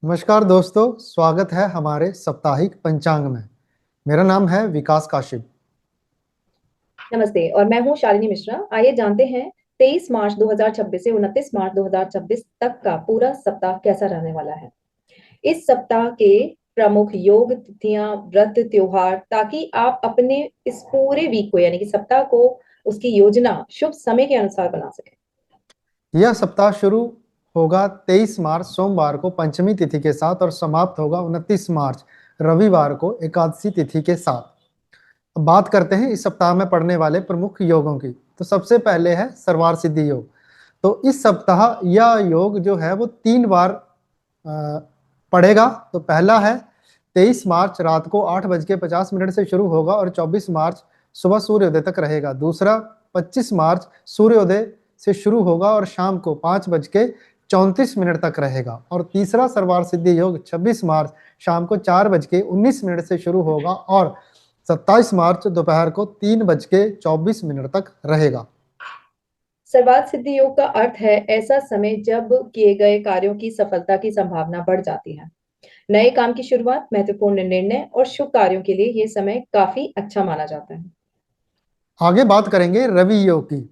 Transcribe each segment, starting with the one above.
नमस्कार दोस्तों, स्वागत है हमारे साप्ताहिक पंचांग में। मेरा नाम है विकास काशिप। नमस्ते और मैं हूं शालिनी मिश्रा। आइए जानते हैं 23 मार्च 2026 से 29 मार्च 2026 तक का पूरा सप्ताह कैसा रहने वाला है। इस सप्ताह के प्रमुख योग, तिथियां, व्रत, त्योहार, ताकि आप अपने इस पूरे वीक को यानी कि सप्ताह को उसकी योजना शुभ समय के अनुसार बना सकें। यह सप्ताह शुरू होगा 23 मार्च सोमवार को पंचमी तिथि के साथ और समाप्त होगा 29 मार्च रविवार को एकादशी तिथि के साथ। अब बात करते हैं इस सप्ताह में पड़ने वाले प्रमुख योगों की। तो सबसे पहले है सर्वार सिद्धि योग। तो इस सप्ताह यह योग जो है वो 3 बार पड़ेगा। तो पहला है 23 मार्च रात को 8:50 से शुरू होगा और 24 मार्च सुबह सूर्योदय तक रहेगा। दूसरा 25 मार्च सूर्योदय से शुरू होगा और शाम को 5:34 तक रहेगा। और तीसरा सर्वार सिद्धि योग 26 मार्च शाम को 4:19 से शुरू होगा और 27 मार्च दोपहर को 3:24 तक रहेगा। सर्वार्थ सिद्धि योग का अर्थ है ऐसा समय जब किए गए कार्यों की सफलता की संभावना बढ़ जाती है। नए काम की शुरुआत, महत्वपूर्ण निर्णय और शुभ कार्यों के लिए यह समय काफी अच्छा माना जाता है। आगे बात करेंगे रवि योग की।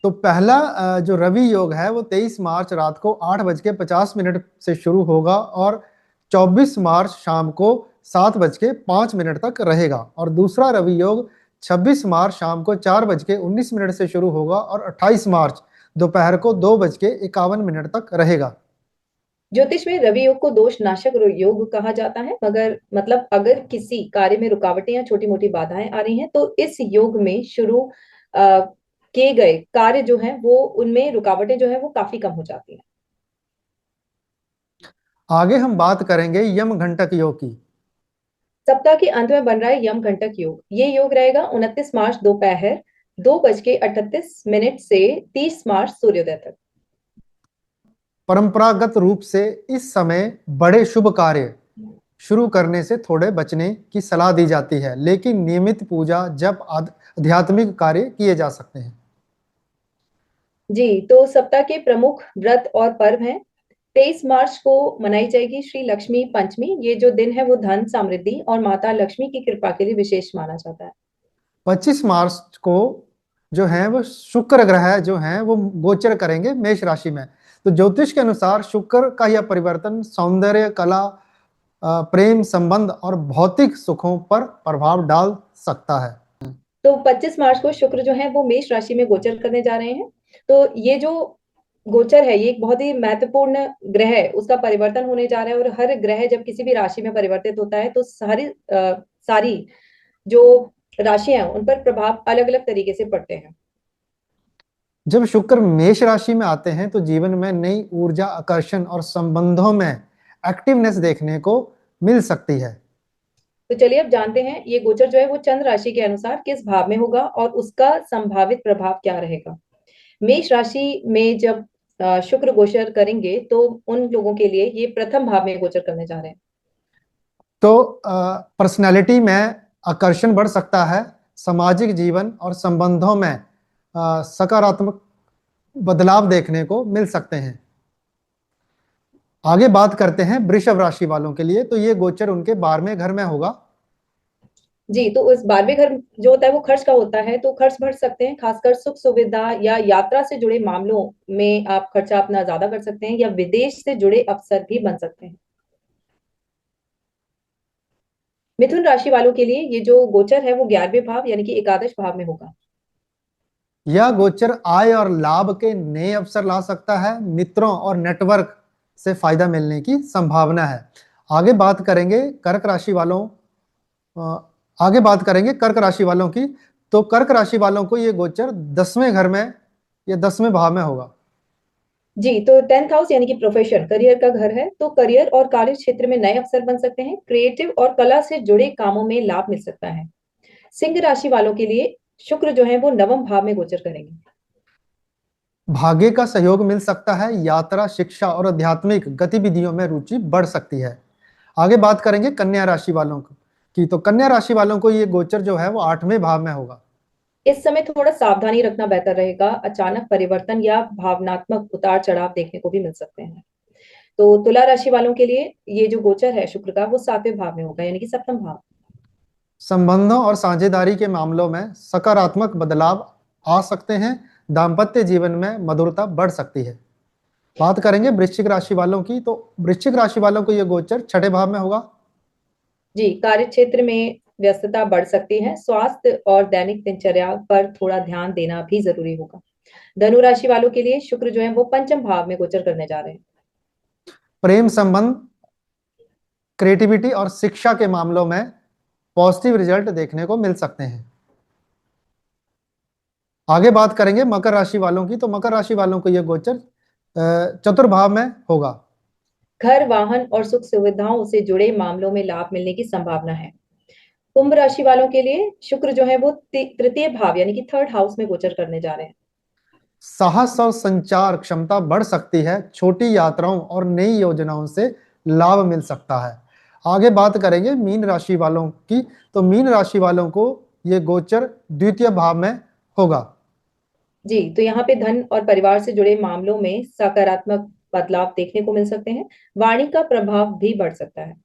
तो पहला जो रवि योग है वो 23 मार्च रात को 8:50 से शुरू होगा और 24 मार्च शाम को 7:05 तक रहेगा। और दूसरा रवि योग 26 मार्च शाम को 4:19 से शुरू होगा और 28 मार्च दोपहर को 2:51 तक रहेगा। ज्योतिष में रवि योग को दोष नाशक योग कहा जाता है, मगर मतलब अगर किसी कार्य में रुकावटें या छोटी मोटी बाधाएं आ रही हैं तो इस योग में शुरू किए गए कार्य जो है वो उनमें रुकावटें जो है वो काफी कम हो जाती हैं। आगे हम बात करेंगे यम घंटक योग की। सप्ताह के अंत में बन रहा है यम घंटक योग। ये योग रहेगा 29 मार्च दोपहर 2:38 से 30 मार्च सूर्योदय तक। परंपरागत रूप से इस समय बड़े शुभ कार्य शुरू करने से थोड़े बचने की सलाह दी जाती है, लेकिन नियमित पूजा जब आध्यात्मिक कार्य किए जा सकते हैं। जी, तो सप्ताह के प्रमुख व्रत और पर्व हैं। 23 मार्च को मनाई जाएगी श्री लक्ष्मी पंचमी। ये जो दिन है वो धन, समृद्धि और माता लक्ष्मी की कृपा के लिए विशेष माना जाता है। 25 मार्च को जो है वो शुक्र ग्रह जो है वो गोचर करेंगे मेष राशि में। तो ज्योतिष के अनुसार शुक्र का यह परिवर्तन सौंदर्य, कला, प्रेम संबंध और भौतिक सुखों पर प्रभाव डाल सकता है। तो 25 मार्च को शुक्र जो है वो मेष राशि में गोचर करने जा रहे हैं। तो ये जो गोचर है ये एक बहुत ही महत्वपूर्ण ग्रह है, उसका परिवर्तन होने जा रहा है। और हर ग्रह जब किसी भी राशि में परिवर्तित होता है तो सारी जो राशियां हैं उन पर प्रभाव अलग अलग तरीके से पड़ते हैं। जब शुक्र मेष राशि में आते हैं तो जीवन में नई ऊर्जा, आकर्षण और संबंधों में एक्टिवनेस देखने को मिल सकती है। तो चलिए अब जानते हैं ये गोचर जो है वो चंद्र राशि के अनुसार किस भाव में होगा और उसका संभावित प्रभाव क्या रहेगा। मेष राशि में जब शुक्र गोचर करेंगे तो उन लोगों के लिए ये प्रथम भाव में गोचर करने जा रहे हैं। तो पर्सनैलिटी में आकर्षण बढ़ सकता है, सामाजिक जीवन और संबंधों में सकारात्मक बदलाव देखने को मिल सकते हैं। आगे बात करते हैं वृषभ राशि वालों के लिए। तो ये गोचर उनके 12वें घर में होगा। जी, तो उस 12वें घर जो होता है वो खर्च का होता है, तो खर्च बढ़ सकते हैं, खासकर सुख सुविधा या यात्रा से जुड़े मामलों में आप खर्चा अपना ज्यादा कर सकते हैं या विदेश से जुड़े अवसर भी बन सकते हैं। मिथुन राशि वालों के लिए ये जो गोचर है वो 11वें भाव यानी कि एकादश भाव में होगा। यह गोचर आय और लाभ के नए अवसर ला सकता है। मित्रों और नेटवर्क से फायदा मिलने की संभावना है। आगे बात करेंगे कर्क राशि वालों अ, आगे बात करेंगे कर्क राशि वालों की। तो कर्क राशि वालों को ये गोचर 10वें घर में या 10वें भाव में होगा। जी, तो 10th हाउस यानी कि प्रोफेशन, करियर का घर है, तो करियर और कार्य क्षेत्र में नए अवसर बन सकते हैं। क्रिएटिव और कला से जुड़े कामों में लाभ मिल सकता है। सिंह राशि वालों के लिए शुक्र जो है वो नवम भाव में गोचर करेंगे। भाग्य का सहयोग मिल सकता है। यात्रा, शिक्षा और आध्यात्मिक गतिविधियों में रुचि बढ़ सकती है। आगे बात करेंगे कन्या राशि वालों की। तो कन्या राशि वालों को ये गोचर जो है वो 8वें भाव में होगा। इस समय थोड़ा सावधानी रखना बेहतर रहेगा। अचानक परिवर्तन या भावनात्मक उतार चढ़ाव देखने को भी मिल सकते हैं। तो तुला राशि वालों के लिए ये जो गोचर है शुक्र का वो 7वें भाव में होगा, यानी कि सप्तम भाव। संबंधों और साझेदारी के मामलों में सकारात्मक बदलाव आ सकते हैं। दाम्पत्य जीवन में मधुरता बढ़ सकती है। बात करेंगे वृश्चिक राशि वालों की, तो वृश्चिक राशि वालों को यह गोचर छठे भाव में होगा। जी, कार्य क्षेत्र में व्यस्तता बढ़ सकती है। स्वास्थ्य और दैनिक दिनचर्या पर थोड़ा ध्यान देना भी जरूरी होगा। धनु राशि वालों के लिए शुक्र जो है वो पंचम भाव में गोचर करने जा रहे हैं। प्रेम संबंध, क्रिएटिविटी और शिक्षा के मामलों में पॉजिटिव रिजल्ट देखने को मिल सकते हैं। आगे बात करेंगे मकर राशि वालों की, तो मकर राशि वालों को यह गोचर चतुर्भाव में होगा। घर, वाहन और सुख सुविधाओं से जुड़े मामलों में लाभ मिलने की संभावना है। कुंभ राशि वालों के लिए शुक्र जो है वो तृतीय भाव यानी कि थर्ड हाउस में गोचर करने जा रहे हैं। साहस और संचार क्षमता बढ़ सकती है। छोटी यात्राओं और नई योजनाओं से लाभ मिल सकता है। आगे बात करेंगे मीन राशि वालों की, तो मीन राशि वालों को ये गोचर द्वितीय भाव में होगा। जी, तो यहाँ पे धन और परिवार से जुड़े मामलों में सकारात्मक बदलाव देखने को मिल सकते हैं। वाणी का प्रभाव भी बढ़ सकता है।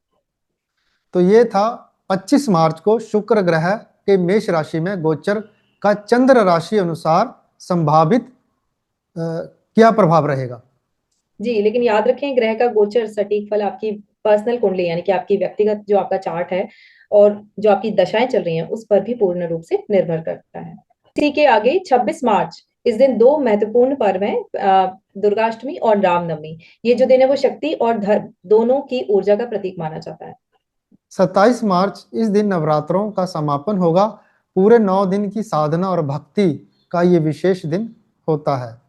तो ये था 25 मार्च को शुक्र ग्रह के मेष राशि में गोचर का चंद्र राशि अनुसार संभावित क्या प्रभाव रहेगा। जी, लेकिन याद रखें ग्रह का गोचर सटीक फल आपकी पर्सनल कुंडली यानी कि आपकी व्यक्तिगत जो आपका चार्ट है और जो आपकी दशाएं चल रही हैं उस पर भी पूर्ण रूप से निर्भर करता है। इसी के आगे 26 मार्च, इस दिन दो महत्वपूर्ण पर्व हैं, दुर्गाष्टमी और रामनवमी। ये जो दिन है वो शक्ति और धर्म दोनों की ऊर्जा का प्रतीक माना जाता है। 27 मार्च इस दिन नवरात्रों का समापन होगा। पूरे 9 दिन की साधना और भक्ति का ये विशेष दिन होता है।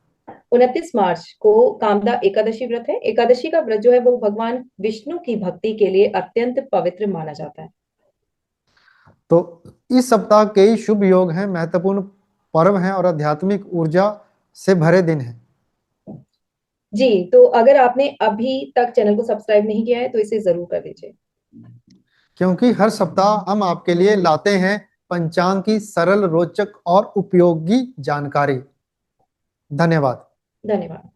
29 मार्च को कामदा एकादशी व्रत है। एकादशी का व्रत जो है वो भगवान विष्णु की भक्ति के लिए अत्यंत पवित्र माना जाता है। तो इस सप्ताह कई शुभ योग हैं, महत्वपूर्ण पर्व हैं और आध्यात्मिक ऊर्जा से भरे दिन हैं। जी, तो अगर आपने अभी तक चैनल को सब्सक्राइब नहीं किया है तो इसे जरूर कर लीजिए, क्योंकि हर सप्ताह हम आपके लिए लाते हैं पंचांग की सरल, रोचक और उपयोगी जानकारी। धन्यवाद। धन्यवाद।